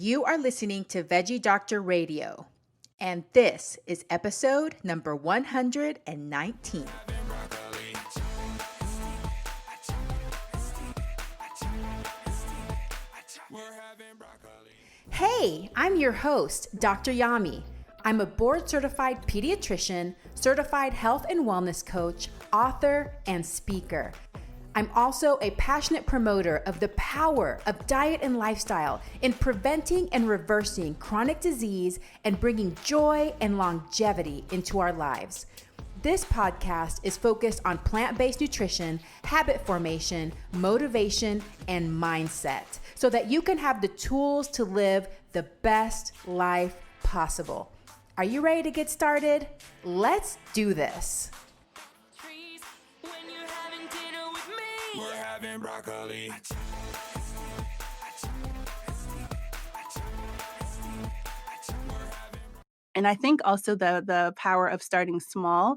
You are listening to Veggie Doctor Radio, and this is episode number 119. Hey, I'm your host, Dr. Yami. I'm a board-certified pediatrician, certified health and wellness coach, author, and speaker. I'm also a passionate promoter of the power of diet and lifestyle in preventing and reversing chronic disease and bringing joy and longevity into our lives. This podcast is focused on plant-based nutrition, habit formation, motivation, and mindset so that you can have the tools to live the best life possible. Are you ready to get started? Let's do this. We're having broccoli. And I think also the power of starting small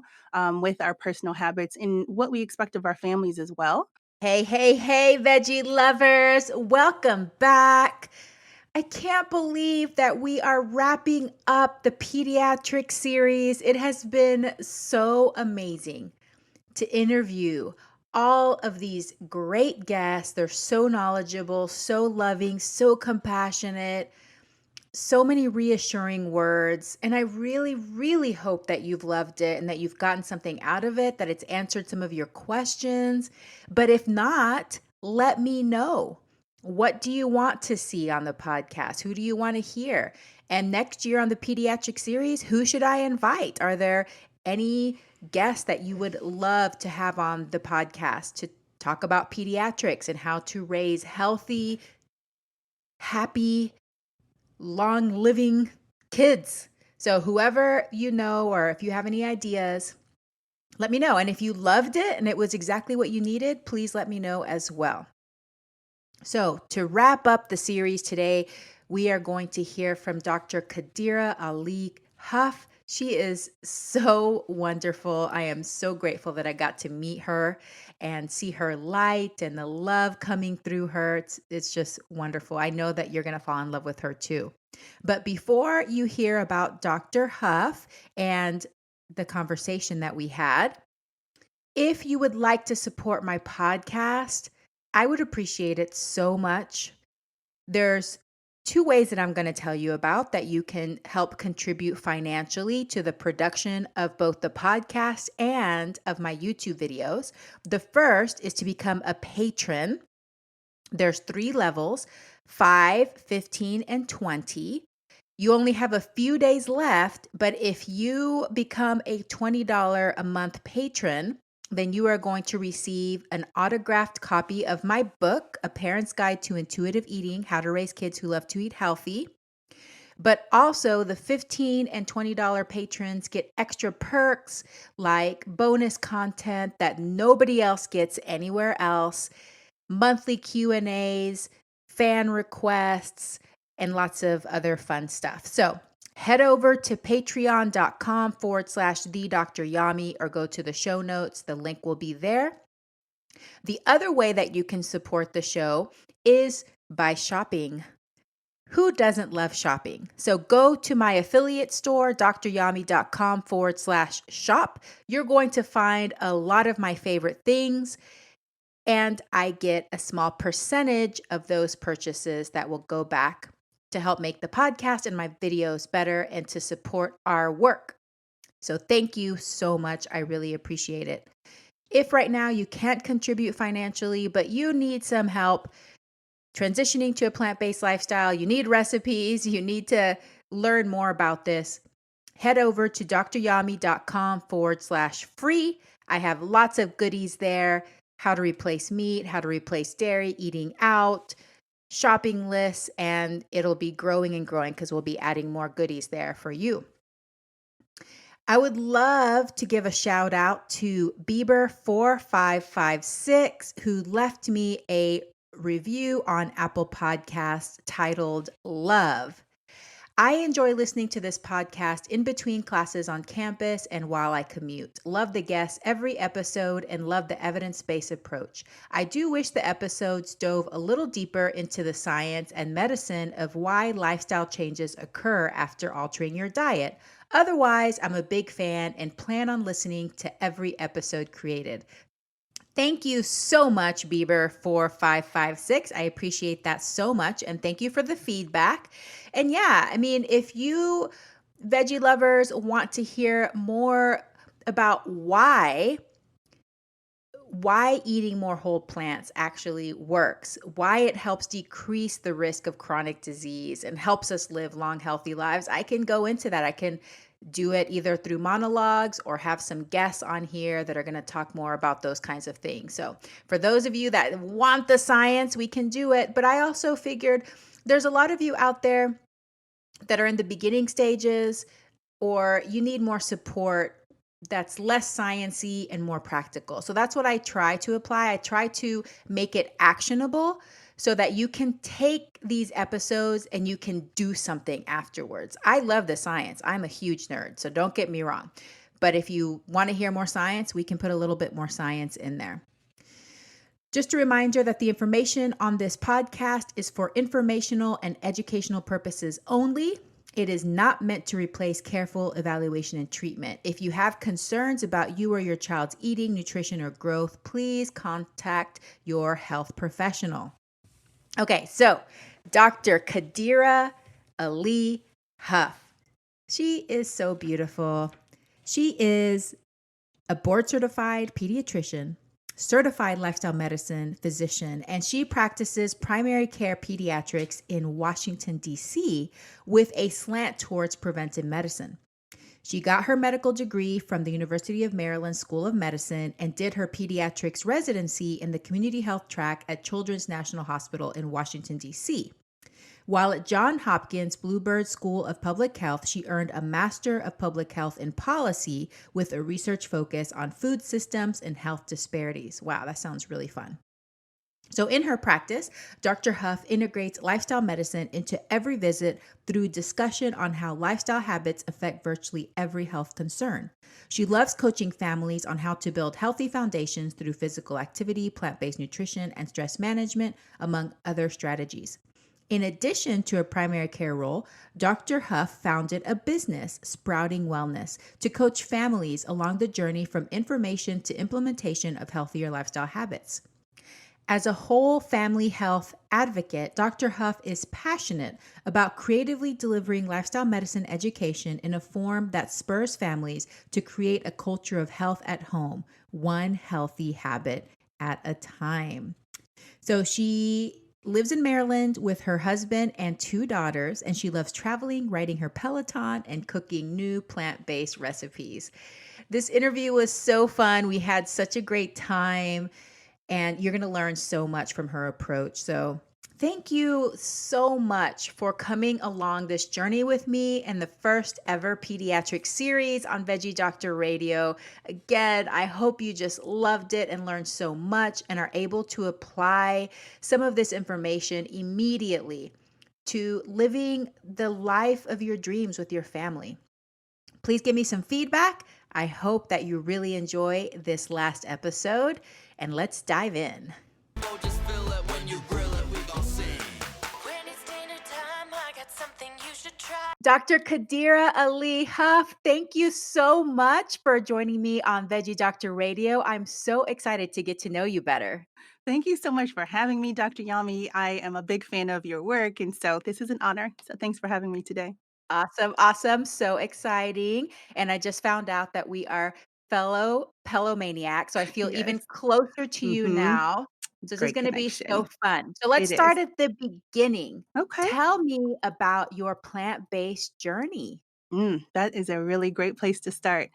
with our personal habits and what we expect of our families as well. Hey, veggie lovers. Welcome back. I can't believe that we are wrapping up the pediatric series. It has been so amazing to interview all of these great guests. They're so knowledgeable, so loving, so compassionate, so many reassuring words. And I really, really hope that you've loved it and that you've gotten something out of it, that it's answered some of your questions. But if not, let me know. What do you want to see on the podcast? Who do you want to hear? And next year on the pediatric series, who should I invite? Are there any guests that you would love to have on the podcast to talk about pediatrics and how to raise healthy, happy, long-living kids? So whoever you know, or if you have any ideas, let me know. And if you loved it and it was exactly what you needed, please let me know as well. So to wrap up the series today, we are going to hear from Dr. Qadira Ali Huff. She is so wonderful. I am so grateful that I got to meet her and see her light and the love coming through her. It's just wonderful. I know that you're going to fall in love with her too. But before you hear about Dr. Huff and the conversation that we had, if you would like to support my podcast, I would appreciate it so much. There's two ways that I'm going to tell you about that you can help contribute financially to the production of both the podcast and of my YouTube videos. The first is to become a patron. There's 3 levels, 5, 15, and 20. You only have a few days left, but if you become a $20 a month patron, then you are going to receive an autographed copy of my book, A Parent's Guide to Intuitive Eating, How to Raise Kids Who Love to Eat Healthy. But also the $15 and $20 patrons get extra perks like bonus content that nobody else gets anywhere else, monthly Q&As, fan requests, and lots of other fun stuff. So head over to patreon.com/thedryami or go to the show notes. The link will be there. The other way that you can support the show is by shopping. Who doesn't love shopping? So go to my affiliate store, dryami.com/shop. You're going to find a lot of my favorite things, and I get a small percentage of those purchases that will go back to help make the podcast and my videos better and to support our work. So thank you so much. I really appreciate it. If right now you can't contribute financially, but you need some help transitioning to a plant-based lifestyle, you need recipes, you need to learn more about this, head over to dryami.com/free. I have lots of goodies there. How to replace meat, how to replace dairy, eating out, shopping lists, and it'll be growing and growing because we'll be adding more goodies there for you. I would love to give a shout out to Bieber4556 who left me a review on Apple Podcasts titled Love. I enjoy listening to this podcast in between classes on campus and while I commute. Love the guests every episode and love the evidence-based approach. I do wish the episodes dove a little deeper into the science and medicine of why lifestyle changes occur after altering your diet. Otherwise, I'm a big fan and plan on listening to every episode created. Thank you so much, Bieber, for 556. I appreciate that so much. And thank you for the feedback. And yeah, I mean, if you veggie lovers want to hear more about why eating more whole plants actually works, why it helps decrease the risk of chronic disease and helps us live long, healthy lives, I can go into that. I can do it either through monologues or have some guests on here that are going to talk more about those kinds of things. So, for those of you that want the science, we can do it. But I also figured there's a lot of you out there that are in the beginning stages or you need more support that's less sciency and more practical. So that's what I try to apply. I try to make it actionable so that you can take these episodes and you can do something afterwards. I love the science. I'm a huge nerd, so don't get me wrong. But if you want to hear more science, we can put a little bit more science in there. Just a reminder that the information on this podcast is for informational and educational purposes only. It is not meant to replace careful evaluation and treatment. If you have concerns about you or your child's eating, nutrition, or growth, please contact your health professional. Okay, so Dr. Qadira Ali Huff. She is so beautiful. She is a board-certified pediatrician, certified lifestyle medicine physician, and she practices primary care pediatrics in Washington, D.C., with a slant towards preventive medicine. She got her medical degree from the University of Maryland School of Medicine and did her pediatrics residency in the community health track at Children's National Hospital in Washington, D.C. While at Johns Hopkins Bloomberg School of Public Health, she earned a Master of Public Health in Policy with a research focus on food systems and health disparities. Wow, that sounds really fun. So in her practice, Dr. Huff integrates lifestyle medicine into every visit through discussion on how lifestyle habits affect virtually every health concern. She loves coaching families on how to build healthy foundations through physical activity, plant-based nutrition, and stress management, among other strategies. In addition to a primary care role, Dr. Huff founded a business, Sprouting Wellness, to coach families along the journey from information to implementation of healthier lifestyle habits. As a whole family health advocate, Dr. Huff is passionate about creatively delivering lifestyle medicine education in a form that spurs families to create a culture of health at home, one healthy habit at a time. So she lives in Maryland with her husband and 2 daughters, and she loves traveling, riding her Peloton, and cooking new plant-based recipes. This interview was so fun. We had such a great time, and you're going to learn so much from her approach. So thank you so much for coming along this journey with me in the first ever pediatric series on Veggie Doctor Radio. Again, I hope you just loved it and learned so much and are able to apply some of this information immediately to living the life of your dreams with your family. Please give me some feedback. I hope that you really enjoy this last episode, and let's dive in. Oh, just feel it when you grill it, we gon' sing. When it's dinner time, I got something you should try. Dr. Qadira Ali Huff, thank you so much for joining me on Veggie Doctor Radio. I'm so excited to get to know you better. Thank you so much for having me, Dr. Yami. I am a big fan of your work, and so this is an honor. So thanks for having me today. Awesome, awesome. So exciting. And I just found out that we are fellow Pelomaniacs. So I feel Yes. even closer to you Mm-hmm. now. So this is Great going to be so connection. fun. So let's It is. start at the beginning. Okay. Tell me about your plant-based journey. That is a really great place to start.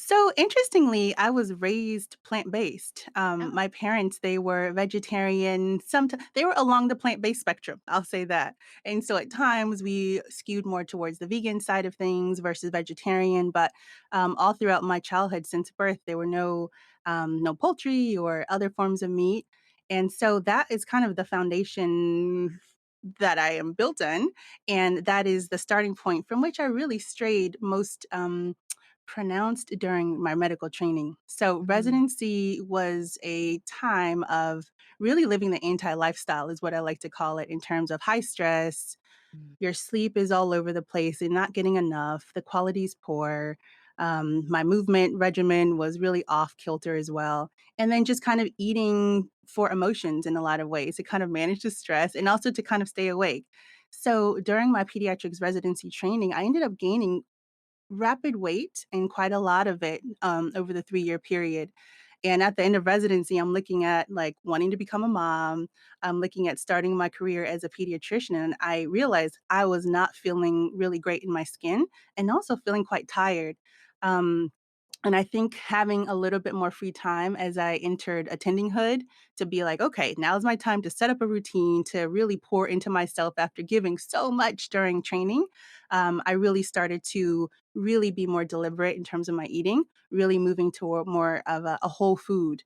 So interestingly, I was raised plant-based. Oh, My parents, they were vegetarian. Sometimes they were along the plant-based spectrum. I'll say that. And so at times we skewed more towards the vegan side of things versus vegetarian. But all throughout my childhood, since birth, there were no poultry or other forms of meat. And so that is kind of the foundation that I am built in. And that is the starting point from which I really strayed most pronounced during my medical training. So, Mm, residency was a time of really living the anti lifestyle, is what I like to call it, in terms of high stress. mm, Your sleep is all over the place. You're not getting enough. The quality's poor. My movement regimen was really off kilter as well. And then just kind of eating for emotions in a lot of ways to kind of manage the stress and also to kind of stay awake. So during my pediatrics residency training, I ended up gaining rapid weight and quite a lot of it over the 3-year period. And at the end of residency, I'm looking at like wanting to become a mom. I'm looking at starting my career as a pediatrician. And I realized I was not feeling really great in my skin and also feeling quite tired. Um, and I think having a little bit more free time as I entered attendinghood to be like, okay, now's my time to set up a routine to really pour into myself after giving so much during training. I really started to really be more deliberate in terms of my eating, really moving toward more of a whole food,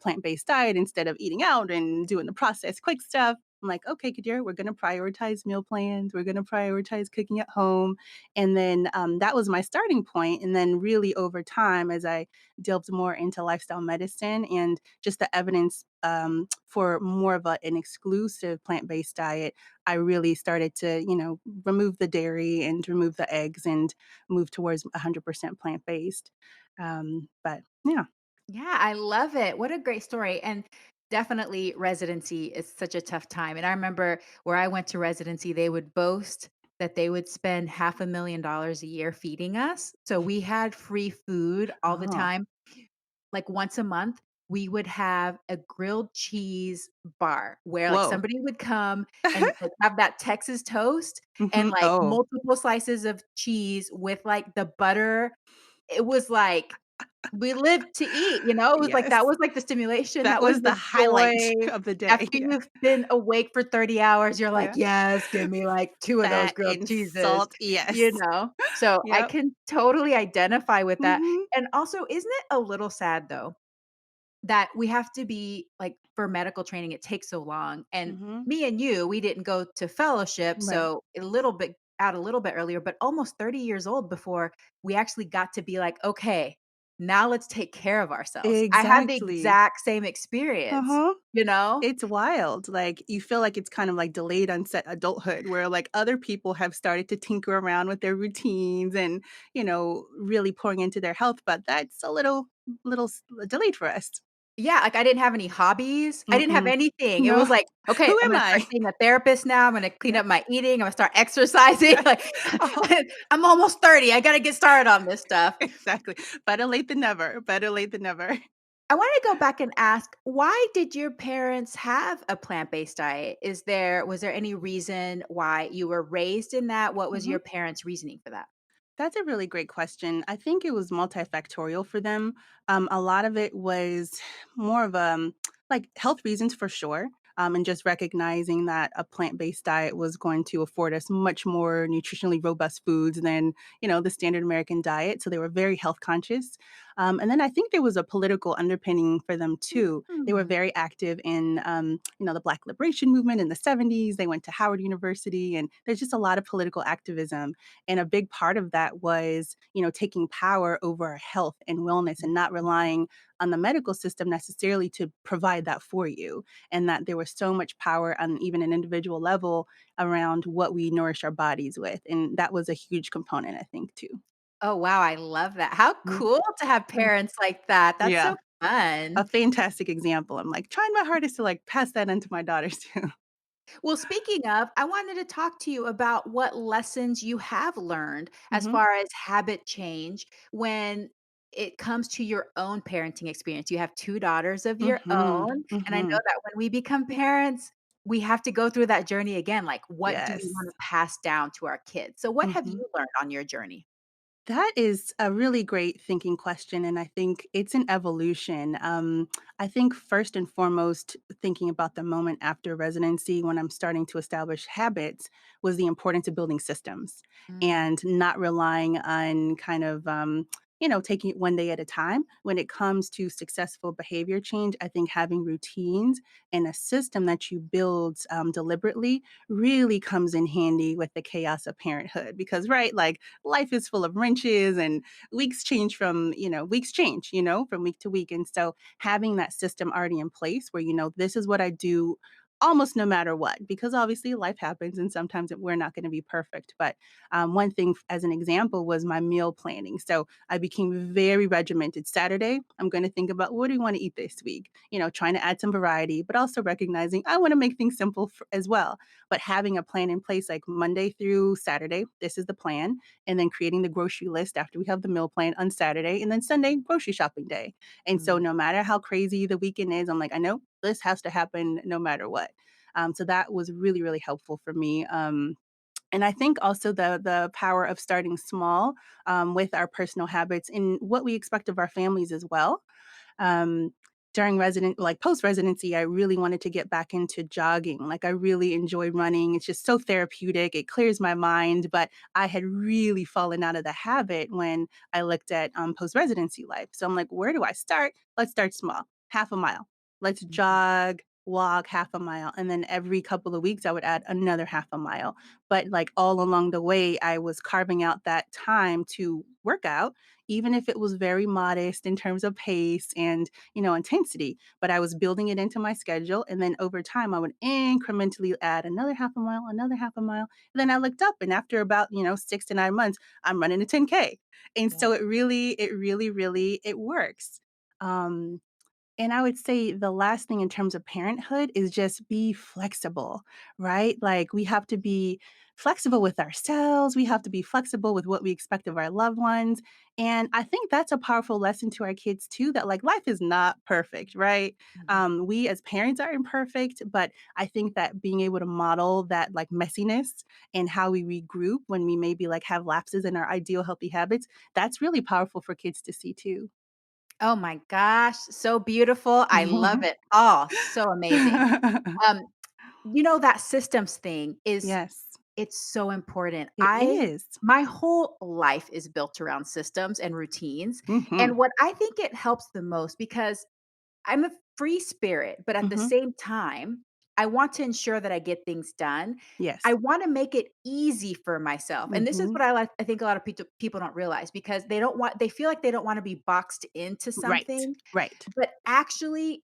plant-based diet instead of eating out and doing the processed quick stuff. I'm like, okay, Qadira, we're going to prioritize meal plans. We're going to prioritize cooking at home. And then that was my starting point. And then, really, over time, as I delved more into lifestyle medicine and just the evidence for more of an exclusive plant based diet, I really started to, remove the dairy and remove the eggs and move towards 100% plant based. But yeah. yeah, I love it. What a great story. And definitely residency is such a tough time. And I remember where I went to residency, they would boast that they would spend $500,000 a year feeding us. So we had free food all the Oh, time. Like once a month, we would have a grilled cheese bar where like whoa. somebody would come and like have that Texas toast and like Oh, multiple slices of cheese with like the butter. It was like we lived to eat, It was like yes. that was like the stimulation, That that was was the the highlight joy. of the day. After Yeah. you've been awake for 30 hours, you're like, Yeah. "Yes, give me like 2 of those Fat grilled and cheeses," salt. Yes. So I Yep. can totally identify with that. Mhm. And also, isn't it a little sad though that we have to be like for medical training, it takes so long. And Mhm. me and you, we didn't go to fellowship, Right. so a little bit earlier, but almost 30 years old before we actually got to be like, okay, now let's take care of ourselves. I had the Exactly. exact same experience, Uh-huh. you know? It's wild. Like, you feel like it's kind of like delayed onset adulthood where, like, other people have started to tinker around with their routines and, really pouring into their health, but that's a little delayed for us. Yeah, like I didn't have any hobbies. I didn't have Mm-mm. anything. It No. was like, okay, Who I'm am gonna start I? seeing a therapist now. I'm gonna clean Yeah. up my eating. I'm gonna start exercising. Yes. Like Uh-huh. I'm almost 30. I gotta get started on this stuff. Exactly. Better late than never. Better late than never. I want to go back and ask, why did your parents have a plant-based diet? Was there any reason why you were raised in that? What was Mhm. your parents' reasoning for that? That's a really great question. I think it was multifactorial for them. A lot of it was more of like health reasons for sure, and just recognizing that a plant-based diet was going to afford us much more nutritionally robust foods than the standard American diet. So they were very health conscious. And then I think there was a political underpinning for them too. They were Mm. very active in the Black liberation movement in the 70s. They went to Howard University, and there's just a lot of political activism, and a big part of that was, taking power over our health and wellness and not relying on the medical system necessarily to provide that for you. And that there was so much power on even an individual level around what we nourish our bodies with. And that was a huge component, I think, too. Oh, wow, I love that. How Mhm. cool to have Mm. parents like that. That's Yeah. so fun. A fantastic example. I'm like trying my hardest to like pass that on to my daughters too. Well, speaking of, I wanted to talk to you about what lessons you have learned as Hmm. far as habit change when it comes to your own parenting experience. You have 2 daughters of your Hmm. own, and I know Hmm. that when we become parents, we have to go through that journey again, like, what do we Yes. wanna pass down to our kids? So what have Hmm. you learned on your journey? That is a really great thinking question, and I think it's an evolution. I think first and foremost, thinking about the moment after residency when I'm starting to establish habits was the importance of building systems Mm, and not relying on kind of, taking it one day at a time. When it comes to successful behavior change, I think having routines and a system that you build deliberately really comes in handy with the chaos of parenthood because, right, like life is full of wrenches and weeks change, from week to week. And so having that system already in place where, this is what I do almost no matter what, because obviously life happens and sometimes we're not going to be perfect. But one thing, as an example, was my meal planning. So I became very regimented. Saturday, I'm going to think about what do we want to eat this week? Trying to add some variety, but also recognizing I want to make things simple as well. But having a plan in place like Monday through Saturday, this is the plan. And then creating the grocery list after we have the meal plan on Saturday. And then Sunday, grocery shopping day. And so Mm. no matter how crazy the weekend is, I'm like, I know this has to happen no matter what. So that was really, really helpful for me. And I think also the power of starting small with our personal habits and what we expect of our families as well. Um, During post residency, I really wanted to get back into jogging. Like I really enjoy running. It's just so therapeutic. It clears my mind. But I had really fallen out of the habit when I looked at post residency life. So I'm like, where do I start? Let's start small, half a mile. Let's Mhm. jog, walk half a mile. And then every couple of weeks, I would add another half a mile. But like all along the way, I was carving out that time to work out, even if it was very modest in terms of pace and intensity, but I was building it into my schedule. And then over time, I would incrementally add another half a mile, another half a mile. And then I looked up and after about, 6 to 9 months, I'm running a 10K. And Yeah. so really, it works. Um, and I would say the last thing in terms of parenthood is just be flexible, right? Like we have to be flexible with ourselves. We have to be flexible with what we expect of our loved ones. And I think that's a powerful lesson to our kids too, that like life is not perfect, right? Mhm. We as parents are imperfect, but I think that being able to model that like messiness and how we regroup when we maybe like have lapses in our ideal healthy habits, that's really powerful for kids to see too. Oh my gosh, so beautiful. I love it all. So amazing. Um, that systems thing is Yes. it's so important. It is. My whole life is built around systems and routines. Mhm. And what I think it helps the most because I'm a free spirit, but at the Mhm. same time, I want to ensure that I get things done. I Yes. want to make it easy for myself. And this is Mhm. what I think a lot of people don't realize because they feel like they don't want to be boxed into Right. something, Right. but actually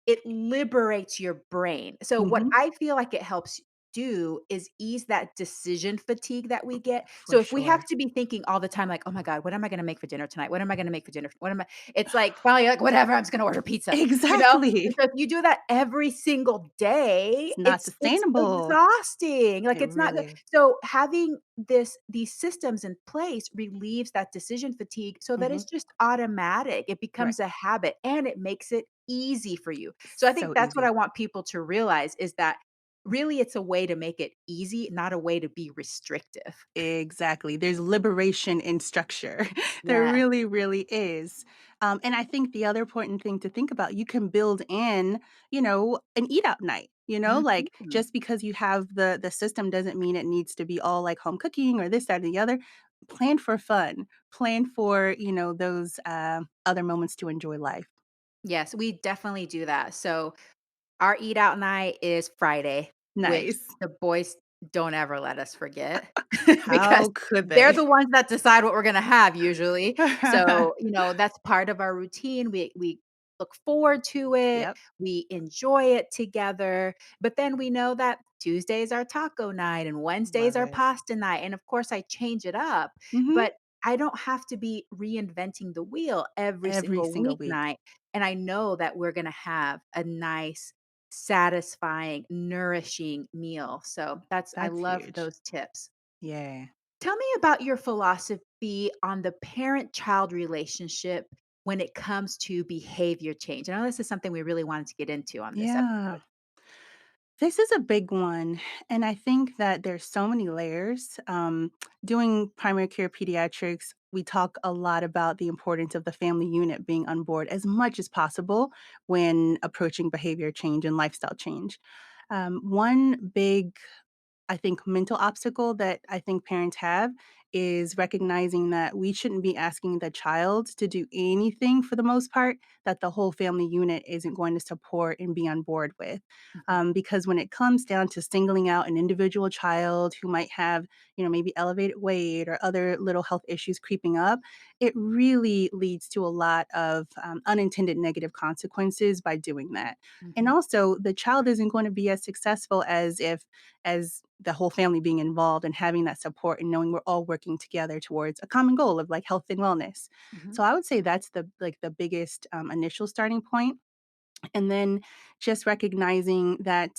it liberates your brain. So what Mhm. I feel like it helps do is ease that decision fatigue that we get. For So if we have sure. to be thinking all the time like, "Oh my god, what am I going to make for dinner tonight? What am I going to make for dinner? What am I?" It's like finally like whatever, I'm just going to order pizza, you know? And Exactly. so if you do that every single day, It's not it's sustainable. exhausting. Like It it's not good. really is. So having these systems in place relieves that decision fatigue so that Mhm. it's just automatic. It Right. becomes a habit and it makes it easy for you. So I think So that's what I easy. want people to realize is that really it's a way to make it easy, not a way to be restrictive. Exactly. There's liberation in structure. There Yeah. really, really is. And I think the other important thing to think about, you can build in, an eat out night. Like Mhm. just because you have the system doesn't mean it needs to be all like home cooking or this, that, and the other. Plan for fun. Plan for, those other moments to enjoy life. Yes, we definitely do that. So our eat out night is Friday, which Nice. the boys don't ever let us forget because How could they're they? the ones that decide what we're gonna have usually. So, that's part of our routine. We look forward to it. Yep. We enjoy it together. But then we know that Tuesdays are taco night and Wednesdays Love are it. pasta night. And of course I change it up, Mhm. but I don't have to be reinventing the wheel every Every single single week. weeknight. And I know that we're gonna have a nice satisfying, nourishing meal. So I That's love huge. those tips. Yeah. Tell me about your philosophy on the parent child relationship when it comes to behavior change. I know this is something we really wanted to get into on this Yeah. episode. This is a big one. And I think that there's so many layers. Doing primary care pediatrics, we talk a lot about the importance of the family unit being on board as much as possible when approaching behavior change and lifestyle change. One big I think mental obstacle that I think parents have is recognizing that we shouldn't be asking the child to do anything for the most part that the whole family unit isn't going to support and be on board with. Mhm. Because when it comes down to singling out an individual child who might have, maybe elevated weight or other little health issues creeping up, it really leads to a lot of unintended negative consequences by doing that. And Mhm. also, the child isn't going to be as successful as the whole family being involved and having that support and knowing we're all working together towards a common goal of like health and wellness. Mhm. So I would say that's the biggest initial starting point. And then just recognizing that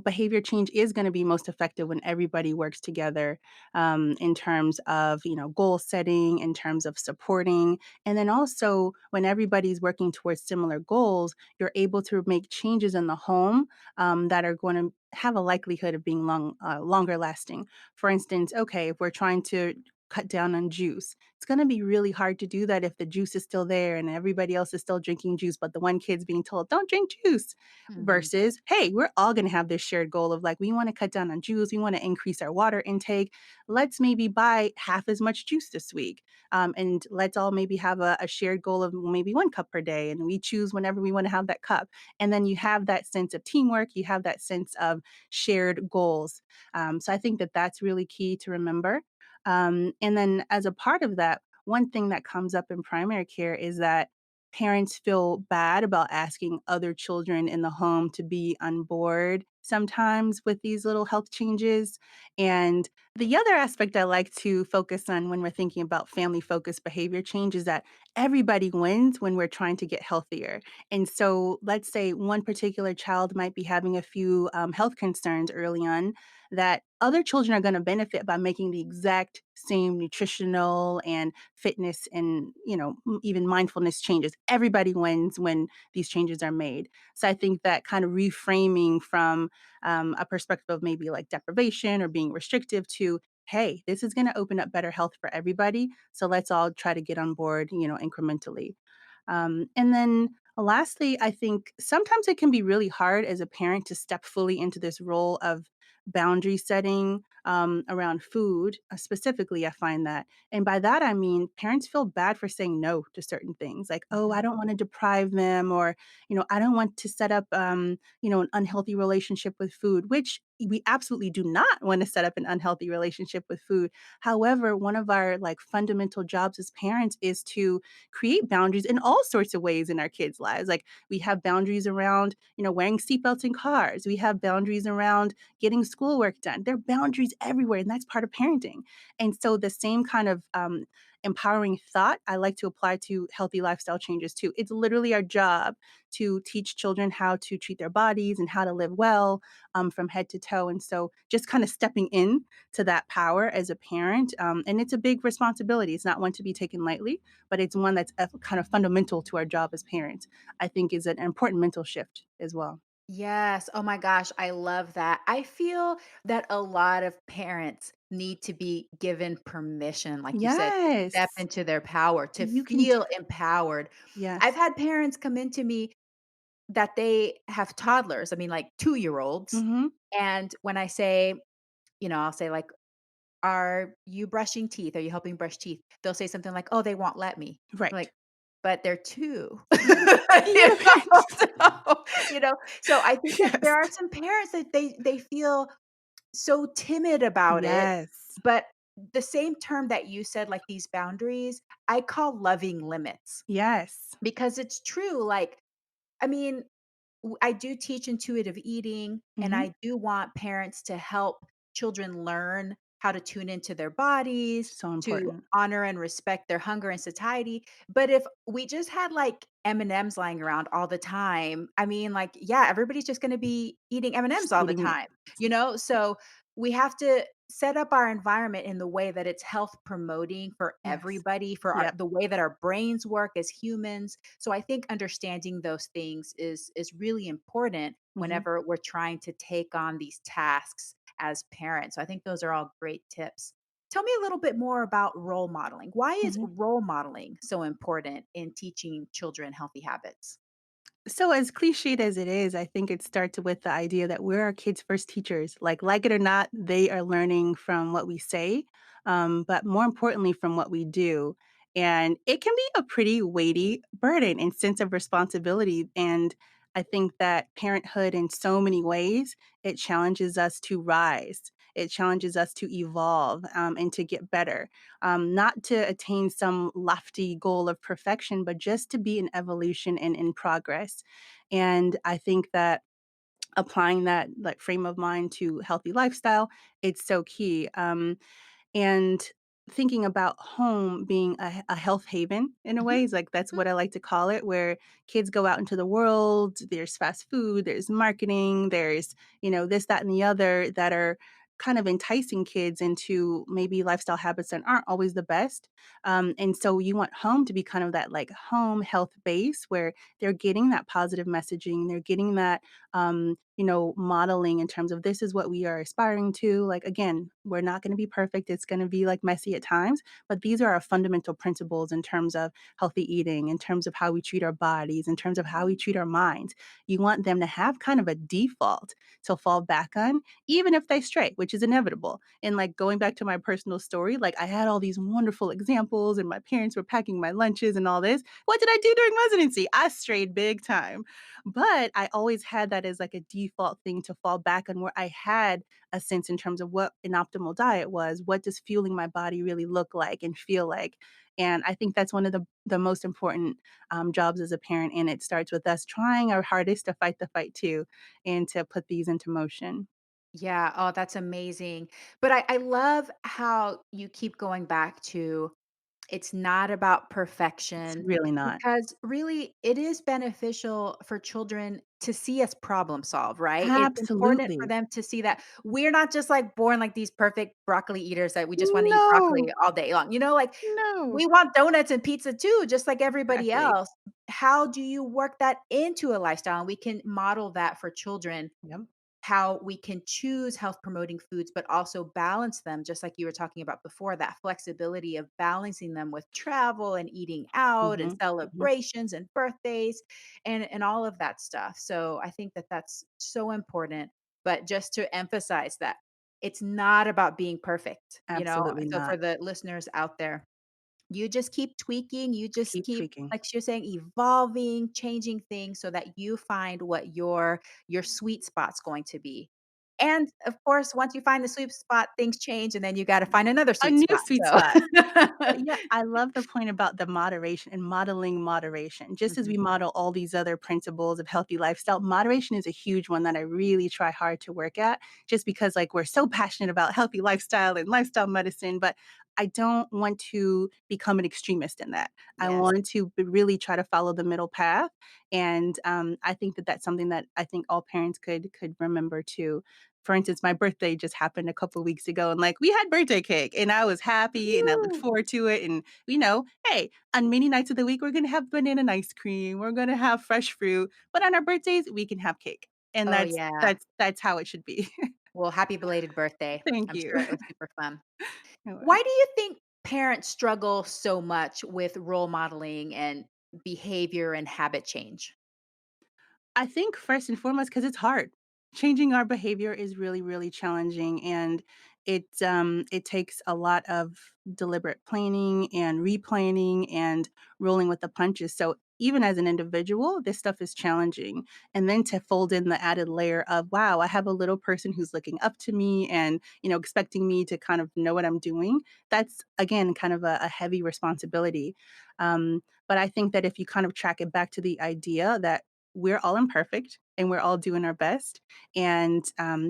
behavior change is going to be most effective when everybody works together, in terms of goal setting, in terms of supporting, and then also when everybody's working towards similar goals, you're able to make changes in the home, that are going to have a likelihood of being longer lasting. For instance, okay, if we're trying to cut down on juice, it's going to be really hard to do that if the juice is still there and everybody else is still drinking juice, but the one kid's being told, don't drink juice. Mhm. Versus, hey, we're all going to have this shared goal of like, we want to cut down on juice. We want to increase our water intake. Let's maybe buy half as much juice this week. And let's all maybe have a shared goal of maybe 1 cup per day. And we choose whenever we want to have that cup. And then you have that sense of teamwork. You have that sense of shared goals. So I think that that's really key to remember. And then as a part of that, one thing that comes up in primary care is that parents feel bad about asking other children in the home to be on board sometimes with these little health changes. And the other aspect I like to focus on when we're thinking about family focused behavior change is that everybody wins when we're trying to get healthier. And so let's say one particular child might be having a few health concerns early on that other children are going to benefit by making the exact same nutritional and fitness and even mindfulness changes. Everybody wins when these changes are made. So I think that kind of reframing from a perspective of maybe like deprivation or being restrictive to, hey, this is going to open up better health for everybody, so let's all try to get on board incrementally. And then lastly, I think sometimes it can be really hard as a parent to step fully into this role of boundary setting around food. Specifically, I find that. And by that, I mean parents feel bad for saying no to certain things like, oh, I Mhm. don't want to deprive them, or, I don't want to set up, an unhealthy relationship with food, which we absolutely do not want to set up an unhealthy relationship with food. However, one of our like fundamental jobs as parents is to create boundaries in all sorts of ways in our kids' lives. Like we have boundaries around, wearing seatbelts in cars. We have boundaries around getting schoolwork done. There are boundaries everywhere, and that's part of parenting. And so the same kind of empowering thought I like to apply to healthy lifestyle changes too. It's literally our job to teach children how to treat their bodies and how to live well, from head to toe. And so just kind of stepping in to that power as a parent. And it's a big responsibility. It's not one to be taken lightly, but it's one that's kind of fundamental to our job as parents. I think is an important mental shift as well. Yes. Oh my gosh, I love that. I feel that a lot of parents need to be given permission, like you said, to step Yes. into their power, to You can feel empowered. I've yes. had parents come into me that they have toddlers, I mean, like 2-year-olds. Mhm. And when I say, I'll say, like, are you brushing teeth? Are you helping brush teeth? They'll say something like, "Oh, they won't let me." I'm like, Right. "But they're 2." Yeah. You They're the parents. so, so I think that Yes. there are some parents that they feel so timid about it, Yes. but the same term that you said, like these boundaries, I call loving limits Yes. because it's true, like, I mean, I do teach intuitive eating, and Mhm. I do want parents to help children learn how to tune into their bodies, So to important. honor and respect their hunger and satiety. But if we just had like M&Ms lying around all the time, I mean, like, yeah, everybody's just going to be eating M&Ms Just all the eating it. time, So we have to set up our environment in the way that it's health promoting for Yes. everybody, for Yep. the way that our brains work as humans. So I think understanding those things is really important Mhm. whenever we're trying to take on these tasks as parents. So I think those are all great tips. Tell me a little bit more about role modeling. Why is Mhm. role modeling so important in teaching children healthy habits? So as cliched as it is, I think it starts with the idea that we're our kids' first teachers. Like it or not, they are learning from what we say, but more importantly, from what we do. And it can be a pretty weighty burden and sense of responsibility. And I think that parenthood, in so many ways, it challenges us to rise. It challenges us to evolve and to get better, not to attain some lofty goal of perfection, but just to be in evolution and in progress. And I think that applying that like frame of mind to healthy lifestyle, it's so key. And thinking about home being a health haven in a Mhm, way is like that's mhm. what I like to call it, where kids go out into the world, there's fast food, there's marketing, there's, this, that, and the other that are kind of enticing kids into maybe lifestyle habits that aren't always the best. And so you want home to be kind of that like home health base where they're getting that positive messaging, they're getting that modeling in terms of this is what we are aspiring to. Like, again, we're not going to be perfect. It's going to be like messy at times, but these are our fundamental principles in terms of healthy eating, in terms of how we treat our bodies, in terms of how we treat our minds. You want them to have kind of a default to fall back on, even if they stray, which is inevitable. And like going back to my personal story, like I had all these wonderful examples, and my parents were packing my lunches and all this. What did I do during residency? I strayed big time. But I always had that as like a default thing to fall back on where I had a sense in terms of what an optimal diet was. What does fueling my body really look like and feel like? And I think that's one of the most important jobs as a parent. And it starts with us trying our hardest to fight the fight too and to put these into motion. Yeah, oh, that's amazing. But I love how you keep going back to it's not about It's perfection really not. because really it is beneficial for children to see us problem solve, right? It's important for Absolutely. them to see that we're not just like born like these perfect broccoli eaters that we just want to eat No, broccoli all day long. Like no. we want donuts and pizza too, just like everybody Exactly. else. How do you work that into a lifestyle? And we can model that for children Yep. how we can choose health promoting foods, but also balance them, just like you were talking about before, that flexibility of balancing them with travel and eating out and Hmm. Hmm. celebrations and birthdays and all of that stuff. So I think that that's so important. But just to emphasize that it's not about being perfect, Absolutely So for not. the listeners out there, you just keep tweaking, you just Keep keep, tweaking. like you're saying, evolving, changing things so that you find what your sweet spot's going to be. And of course, once you find the sweet spot, things change and then you gotta find another A sweet new spot. sweet So spot. But yeah, I love the point about the moderation and modeling moderation. Just as Mhm. we model all these other principles of healthy lifestyle, moderation is a huge one that I really try hard to work at just because like we're so passionate about healthy lifestyle and lifestyle medicine, but I don't want to become an extremist in that. I Yes. want to really try to follow the middle path, and I think that that's something that I think all parents could remember too. For instance, my birthday just happened a couple weeks ago, and, like, we had birthday cake, and I was happy, and I looked Woo! forward to it, and, hey, on many nights of the week, we're gonna have banana and ice cream, we're gonna have fresh fruit, but on our birthdays, we can have cake, and Oh, that's yeah. that's that's how it should be. Well, happy belated birthday. Thank I'm you. sure it was super fun. It was. Why do you think parents struggle so much with role modeling and behavior and habit change? I think first and foremost, because it's hard. Changing our behavior is really, really challenging, and it takes a lot of deliberate planning and replanning and rolling with the punches. So even as an individual, this stuff is challenging. And then to fold in the added layer of, wow, I have a little person who's looking up to me and, expecting me to kind of know what I'm doing. That's again kind of a heavy responsibility. But I think that if you kind of track it back to the idea that we're all imperfect and we're all doing our best. And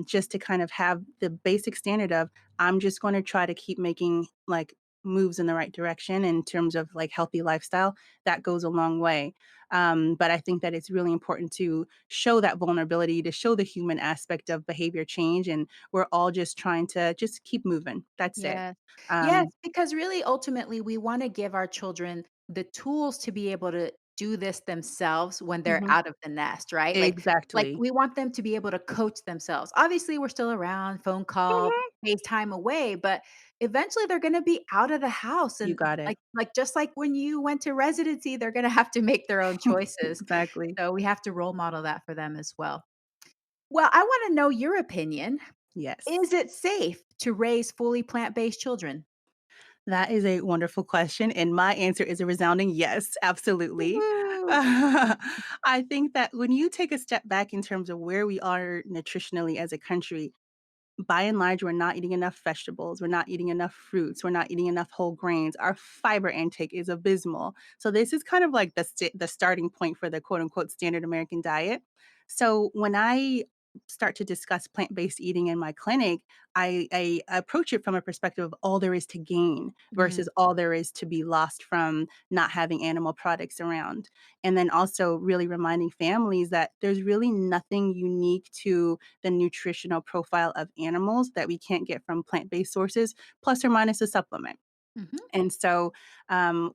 just to kind of have the basic standard of, I'm just going to try to keep making like moves in the right direction in terms of like healthy lifestyle, that goes a long way. But I think that it's really important to show that vulnerability, to show the human aspect of behavior change. And we're all just trying to just keep moving. That's it. Yes. Yes, Um, because really ultimately we want to give our children the tools to be able to do this themselves when they're Mhm. out of the nest, right? Like Exactly. we want them to be able to coach themselves. Obviously, we're still around, phone call, Mhm. FaceTime away, but eventually they're going to be out of the house You and got it. like just like when you went to residency, they're going to have to make their own choices. Exactly. So we have to role model that for them as well. Well, I want to know your opinion. Yes. Is it safe to raise fully plant-based children? That is a wonderful question, and my answer is a resounding yes, absolutely. Woo! I think that when you take a step back in terms of where we are nutritionally as a country, by and large, we're not eating enough vegetables. We're not eating enough fruits. We're not eating enough whole grains. Our fiber intake is abysmal. So this is kind of like the starting point for the quote unquote standard American diet. So when I start to discuss plant-based eating in my clinic, I approach it from a perspective of all there is to gain Mm, versus all there is to be lost from not having animal products around. And then also really reminding families that there's really nothing unique to the nutritional profile of animals that we can't get from plant-based sources, plus or minus a supplement. mhm. And so,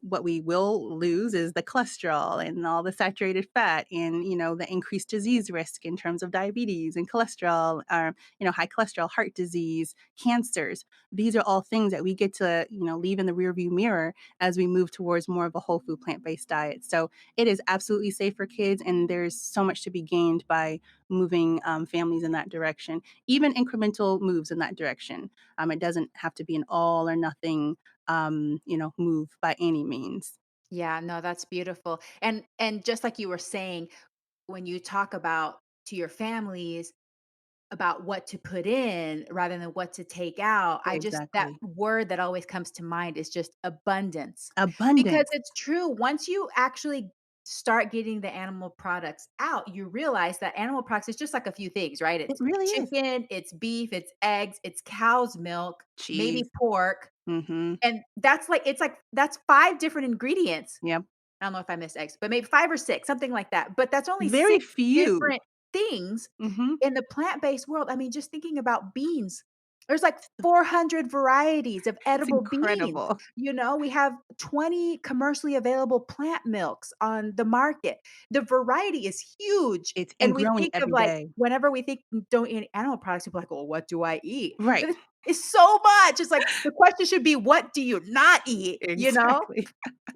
what we will lose is the cholesterol and all the saturated fat, and the increased disease risk in terms of diabetes and cholesterol, high cholesterol, heart disease, cancers. These are all things that we get to leave in the rearview mirror as we move towards more of a whole food plant based diet. So it is absolutely safe for kids, and there's so much to be gained by moving families in that direction. Even incremental moves in that direction. It doesn't have to be an all or nothing move by any means. Yeah, no, that's beautiful. And just like you were saying, when you talk about to your families about what to put in rather than what to take out, I just that Exactly. word that always comes to mind is just abundance. Because Abundance. it's true, once you actually start getting the animal products out, you realize that animal products is just like a few things, right? It It's really is. chicken, it's beef, it's eggs, it's cow's milk, maybe Cheese. pork, Mhm. and that's 5 different ingredients. Yep. I don't know if I missed eggs, but maybe 5 or 6, something like that. But that's only Very 6 few. different things Mhm. in the plant-based world. I mean, just thinking about beans, there's like 400 varieties of It's edible beans. incredible. We have 20 commercially available plant milks on the market. The variety is huge. It's and And we growing think of every like, day. whenever we think don't eat animal products, people are like, well, what do I eat? Right. But it's so much. It's like the question should be, what do you not eat? Exactly.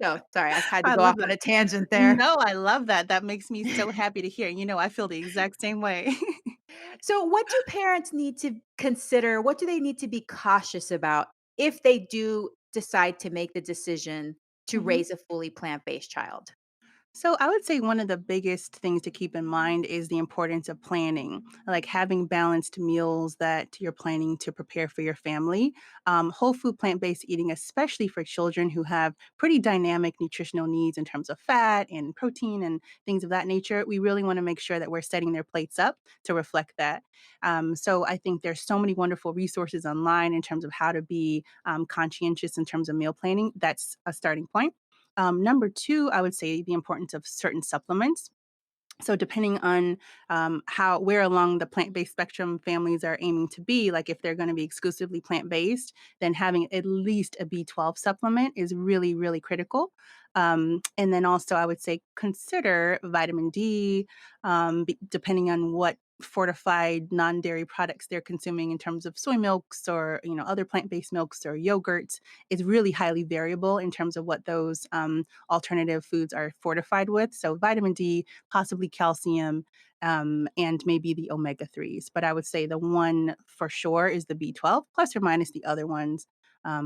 So sorry, I had to I go love off on that. a tangent there. No, I love that. That makes me so happy to hear. I feel the exact same way. So, what do parents need to consider? What do they need to be cautious about if they do decide to make the decision to Mhm. raise a fully plant based child? So I would say one of the biggest things to keep in mind is the importance of planning, like having balanced meals that you're planning to prepare for your family. Whole food plant based eating, especially for children who have pretty dynamic nutritional needs in terms of fat and protein and things of that nature. We really want to make sure that we're setting their plates up to reflect that. So I think there's so many wonderful resources online in terms of how to be conscientious in terms of meal planning. That's a starting point. Number two, I would say the importance of certain supplements. So depending on how where along the plant-based spectrum families are aiming to be, like if they're going to be exclusively plant-based, then having at least a B12 supplement is really, really critical. And then also, I would say consider vitamin D, depending on what fortified non-dairy products they're consuming in terms of soy milks or other plant-based milks or yogurts. Is really highly variable in terms of what those alternative foods are fortified with. So vitamin D, possibly calcium, and maybe the omega 3s. But I would say the one for sure is the B12, plus or minus the other ones,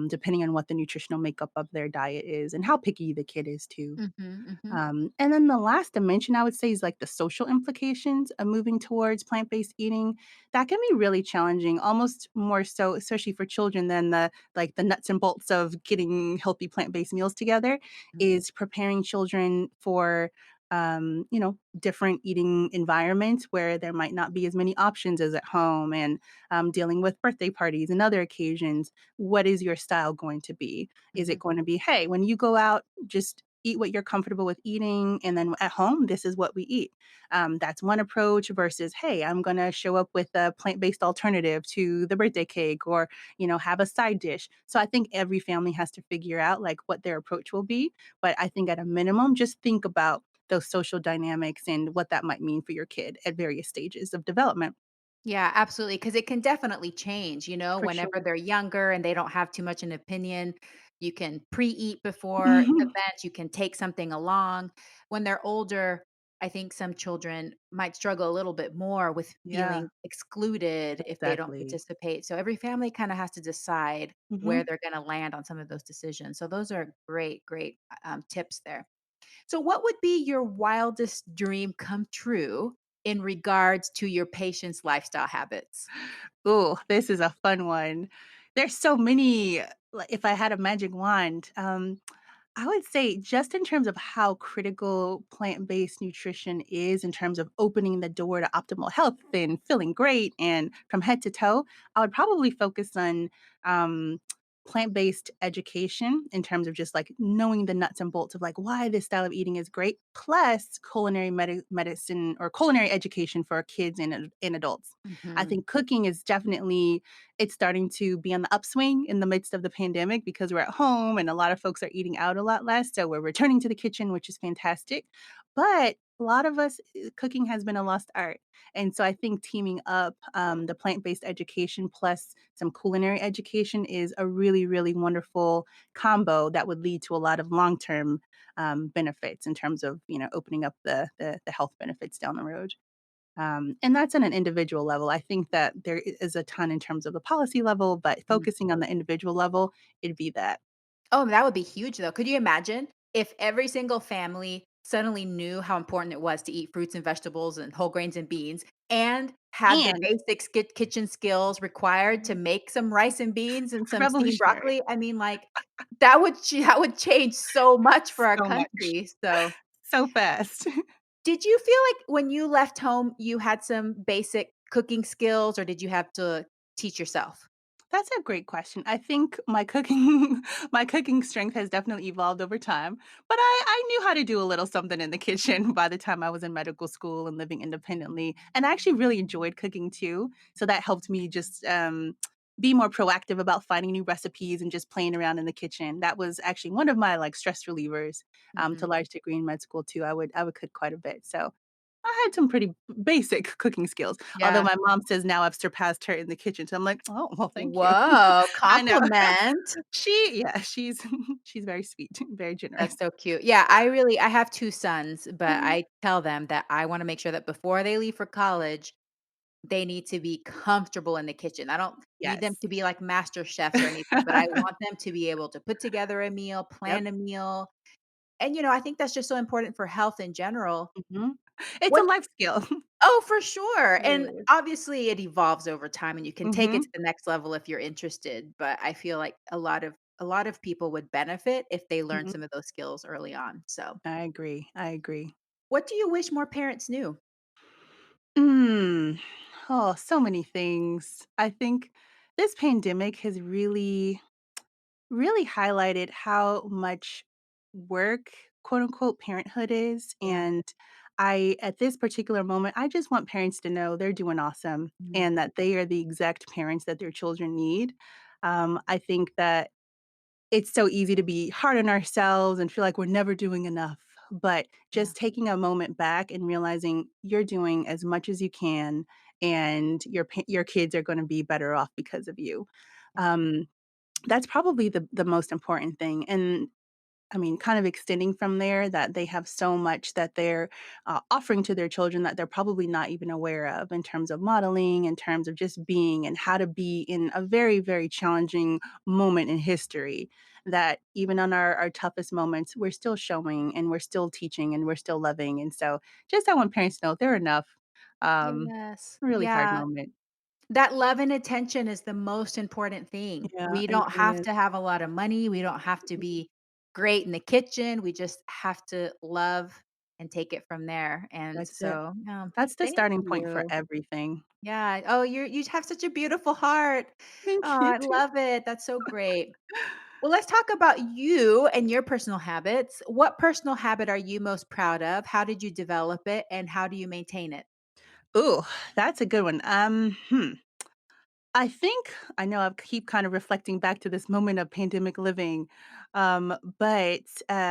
depending on what the nutritional makeup of their diet is and how picky the kid is, too. Mhm, mhm, And then the last dimension I would say is like the social implications of moving towards plant-based eating. That can be really challenging, almost more so, especially for children, than the nuts and bolts of getting healthy plant-based meals together. mm, Is preparing children for different eating environments where there might not be as many options as at home, and dealing with birthday parties and other occasions. What is your style going to be? Is mhm, it going to be, hey, when you go out, just eat what you're comfortable with eating, and then at home, this is what we eat. That's one approach versus, hey, I'm going to show up with a plant-based alternative to the birthday cake, or, have a side dish. So I think every family has to figure out like what their approach will be. But I think at a minimum, just think about those social dynamics and what that might mean for your kid at various stages of development. Yeah, absolutely. Because it can definitely change, For sure. whenever they're younger and they don't have too much an opinion. You can pre-eat before Mhm. events, you can take something along. When they're older, I think some children might struggle a little bit more with Yeah, feeling excluded if they don't exactly. participate. So every family kind of has to decide where Mhm. they're going to land on some of those decisions. So those are great, great tips there. So, what would be your wildest dream come true in regards to your patient's lifestyle habits? Ooh, this is a fun one. There's so many, like, if I had a magic wand, I would say just in terms of how critical plant-based nutrition is in terms of opening the door to optimal health and feeling great and from head to toe, I would probably focus on um, plant-based education in terms of just like knowing the nuts and bolts of like why this style of eating is great, plus culinary medicine or culinary education for our kids and adults. I Mhm. think cooking is definitely it's starting to be on the upswing in the midst of the pandemic because we're at home and a lot of folks are eating out a lot less. So we're returning to the kitchen, which is fantastic. But a lot of us, cooking has been a lost art. And so I think teaming up the plant based education plus some culinary education is a really, really wonderful combo that would lead to a lot of long term benefits in terms of, opening up the health benefits down the road. And that's on an individual level. I think that there is a ton in terms of the policy level, but Mm. focusing on the individual level, it'd be that. Oh, that would be huge though. Could you imagine if every single family suddenly knew how important it was to eat fruits and vegetables and whole grains and beans and had the And basic kitchen skills required to make some rice and beans and some steamed revolutionary. broccoli? I mean, like that would change so much for our So much. country. So, So fast. did you feel like when you left home, you had some basic cooking skills, or did you have to teach yourself? That's a great question. I think my cooking my cooking strength has definitely evolved over time, but I knew how to do a little something in the kitchen by the time I was in medical school and living independently, and I actually really enjoyed cooking too, so that helped me just, be more proactive about finding new recipes and just playing around in the kitchen. That was actually one of my, like, stress relievers, to a Mhm. large degree in med school too. I would cook quite a bit, so I had some pretty basic cooking skills, although Yeah. my mom says now I've surpassed her in the kitchen, so I'm like, "Oh, well, thank you." Whoa, I know. compliment. She's she's very sweet, very generous. That's so cute. Yeah, I have 2 sons, but Mhm. I tell them that I wanna make sure that before they leave for college, they need to be comfortable in the kitchen. I don't need them Yes. to be like master chefs or anything, but I want them to be able to put together a meal, Yep. plan a meal, and, I think that's just so important for health in general. Mhm. It's a What life skill. Oh, for sure, It and really is. obviously it evolves over time and you can take it Mhm, to the next level if you're interested, but I feel like a lot of people would benefit if they learn mhm. some of those skills early on. So, I agree, I agree. what do you wish more parents knew? Mm. Oh, so many things. I think this pandemic has really highlighted how much work, quote unquote, parenthood is. Yeah. And at this particular moment, I just want parents to know they're doing awesome Mhm. and that they are the exact parents that their children need. I think that it's so easy to be hard on ourselves and feel like we're never doing enough. But Yeah. just taking a moment back and realizing you're doing as much as you can and your kids are going to be better off because of you. Yeah. Um, that's probably the most important thing, and, I mean, kind of extending from there that they have so much that they're, offering to their children that they're probably not even aware of in terms of modeling, in terms of just being and how to be in a very, very challenging moment in history, that even on our toughest moments, we're still showing and we're still teaching and we're still loving, and so just I want parents to know they're enough. Yes. Really hard Yeah. moment. That love and attention is the most important thing. Yeah, We it don't really have is. to have a lot of money. We don't have to be great in the kitchen. We just have to love and take it from there. And That's it. so, That's the thank starting point for you. everything. Yeah. Oh, you have such a beautiful heart. Thank Oh, you I too. love it. That's so great. Well, let's talk about you and your personal habits. What personal habit are you most proud of? How did you develop it and how do you maintain it? Ooh, that's a good one. I think I know I keep kind of reflecting back to this moment of pandemic living, but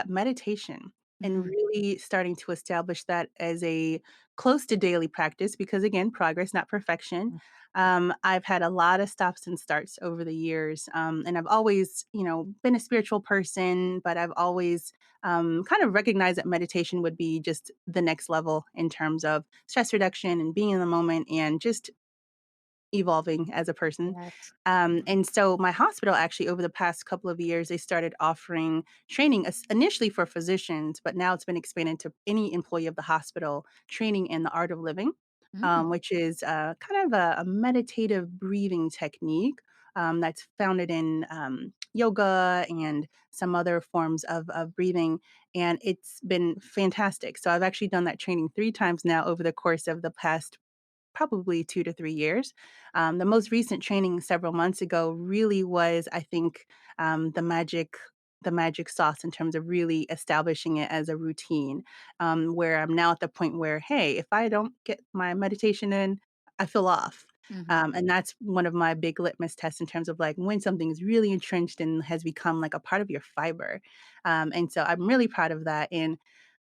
meditation and Mm, really starting to establish that as a close to daily practice because, again, progress, not perfection. mm, I've had a lot of stops and starts over the years, and I've always, been a spiritual person, but I've always kind of recognized that meditation would be just the next level in terms of stress reduction and being in the moment and just evolving as a person. yes. And so my hospital actually over the past couple of years, they started offering training initially for physicians, but now it's been expanded to any employee of the hospital training in the art of living, Mm, which is kind of a meditative breathing technique that's founded in yoga and some other forms of breathing. And it's been fantastic. So I've actually done that training 3 times now over the course of the past probably 2 to 3 years. The most recent training several months ago really was, I think, the magic sauce in terms of really establishing it as a routine, where I'm now at the point where, "Hey, if I don't get my meditation in, I feel off." mhm. And that's one of my big litmus tests in terms of, like, when something is really entrenched and has become, like, a part of your fiber. And so I'm really proud of that, and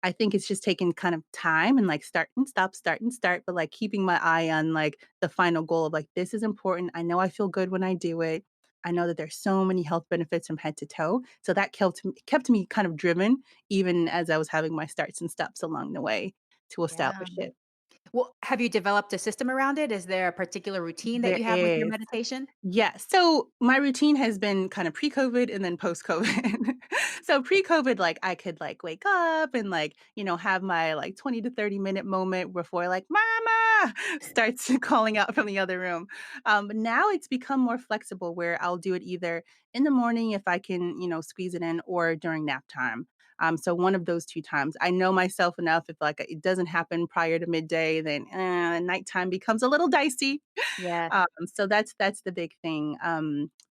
I think it's just taking kind of time and, like, start and start, but, like, keeping my eye on, like, the final goal of, like, "This is important. I know I feel good when I do it. I know that there's so many health benefits from head to toe." So that kept me kind of driven even as I was having my starts and stops along the way to Yeah. establish it. Well, have you developed a system around it? Is there a particular routine that There you have with your is. meditation? Yeah, so my routine has been kind of pre-COVID and then post-COVID. So pre-COVID, like, I could, like, wake up and, like, have my, like, 20 to 30-minute moment before, like, "Mama," starts calling out from the other room. But now it's become more flexible where I'll do it either in the morning if I can, squeeze it in or during nap time. So one of those 2 times. I know myself enough if, like, it doesn't happen prior to midday, then, nighttime becomes a little dicey. Yes. So that's the big thing,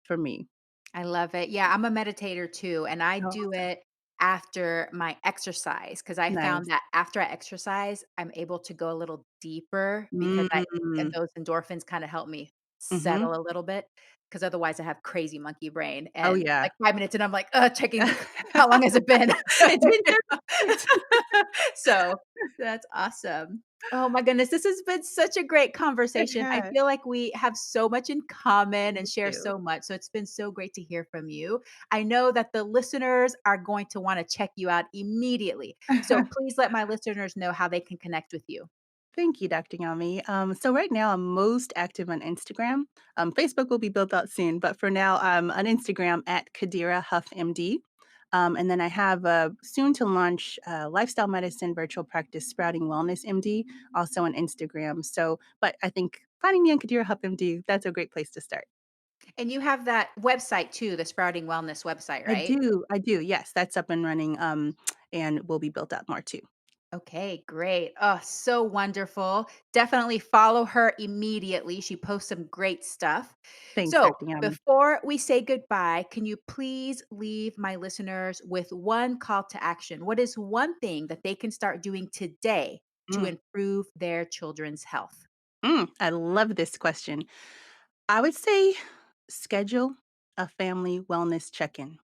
for me. I love it. Yeah, I'm a meditator too, and I Oh, do okay. it after my exercise because I found Nice. that after I exercise, I'm able to go a little deeper because Mm. those endorphins kind of help me Mhm. settle a little bit. Because otherwise, I have crazy monkey brain, Oh, and yeah. like 5 minutes, and I'm like, checking the how long has it been? It's been 30 minutes. So that's awesome. Oh my goodness, this has been such a great It conversation. I has. feel like we have so much in common and Me share too. so much. So it's been so great to hear from you. I know that the listeners are going to want to check you out immediately. So please let my listeners know how they can connect with you. Thank you, Dr. Yami. So right now I'm most active on Instagram. Facebook will be built out soon, but for now I'm on Instagram at Qadira Huff MD. And then I have a soon to launch lifestyle medicine virtual practice Sprouting Wellness MD, also on Instagram. So, but I think finding me on Qadira Huff MD, that's a great place to start. And you have that website too, the Sprouting Wellness website, right? I do. Yes, that's up and running, and will be built out more too. Okay, great. Oh, so wonderful. Definitely follow her immediately. She posts some great stuff. Thanks, So, Dr. Yami. before we say goodbye, can you please leave my listeners with one call to action? What is one thing that they can start doing today to Mm, improve their children's health? I love this question. I would say schedule a family wellness check in.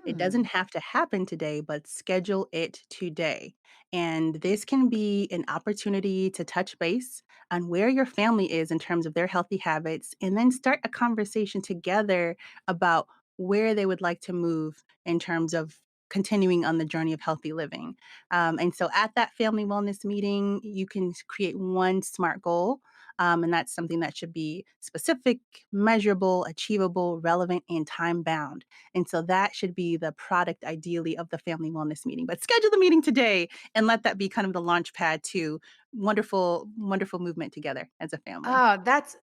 It doesn't Mm, have to happen today, but schedule it today. And this can be an opportunity to touch base on where your family is in terms of their healthy habits, and then start a conversation together about where they would like to move in terms of continuing on the journey of healthy living. And so at that family wellness meeting, you can create one SMART goal. And that's something that should be specific, measurable, achievable, relevant, and time bound. And so that should be the product ideally of the family wellness meeting. But schedule the meeting today and let that be kind of the launch pad to wonderful, wonderful movement together as a family. oh, that's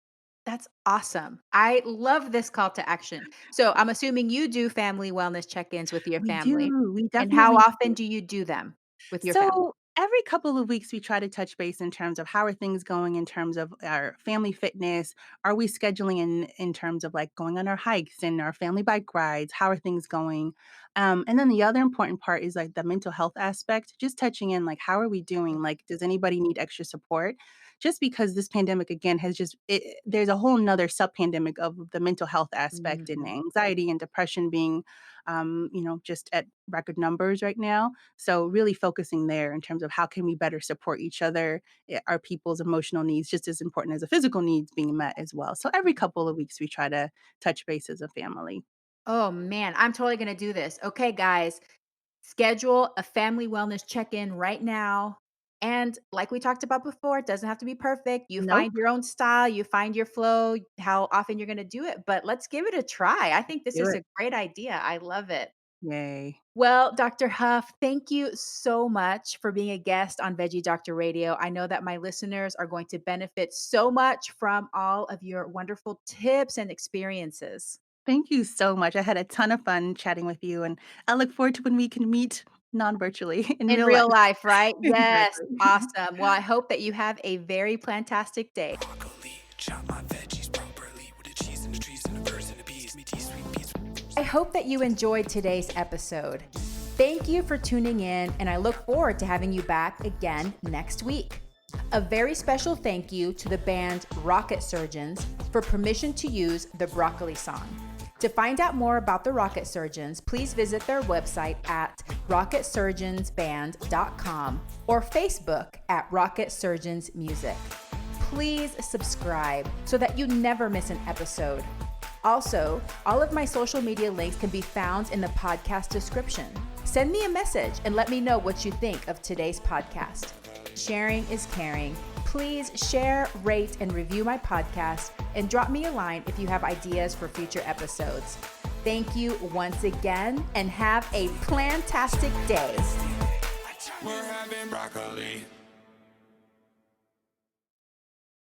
awesome. I love this call to action. So, I'm assuming you do family wellness check-ins with your family. We And how definitely often do. do you do them with your So family? Every couple of weeks, we try to touch base in terms of how are things going in terms of our family fitness. Are we scheduling in terms of like going on our hikes and our family bike rides? How are things going? And then the other important part is like the mental health aspect, just touching in like how are we doing? Like, does anybody need extra support? Just because this pandemic again has there's a whole nother sub pandemic of the mental health aspect and Mhm. anxiety and depression being, just at record numbers right now. So really focusing there in terms of how can we better support each other, are people's emotional needs just as important as the physical needs being met as well. So every couple of weeks we try to touch base as a family. Oh man, I'm totally going to do this. Okay, guys, schedule a family wellness check in right now. And like we talked about before, it doesn't have to be perfect. You find Nope. your own style, you find your flow, how often you're going to do it, but let's give it a try. I think this Do is it. a great idea. I love it. Yay. Well, Dr. Huff, thank you so much for being a guest on Veggie Doctor Radio. I know that my listeners are going to benefit so much from all of your wonderful tips and experiences. Thank you so much. I had a ton of fun chatting with you, and I look forward to when we can meet non-virtually in In real life. real life, right? Yes. Exactly. Awesome. Well, I hope that you have a very plantastic day. Broccoli, chop my veggies properly with the cheese and the trees and the birds and the bees. Me tea, sweet peas. I hope that you enjoyed today's episode. Thank you for tuning in, and I look forward to having you back again next week. A very special thank you to the band Rocket Surgeons for permission to use the Broccoli song. To find out more about the Rocket Surgeons, please visit their website at rocketsurgeonsband.com or Facebook at Rocket Surgeons Music. Please subscribe so that you never miss an episode. Also, all of my social media links can be found in the podcast description. Send me a message and let me know what you think of today's podcast. Sharing is caring. Please share, rate, and review my podcast and drop me a line if you have ideas for future episodes. Thank you once again and have a plantastic day. We're having broccoli.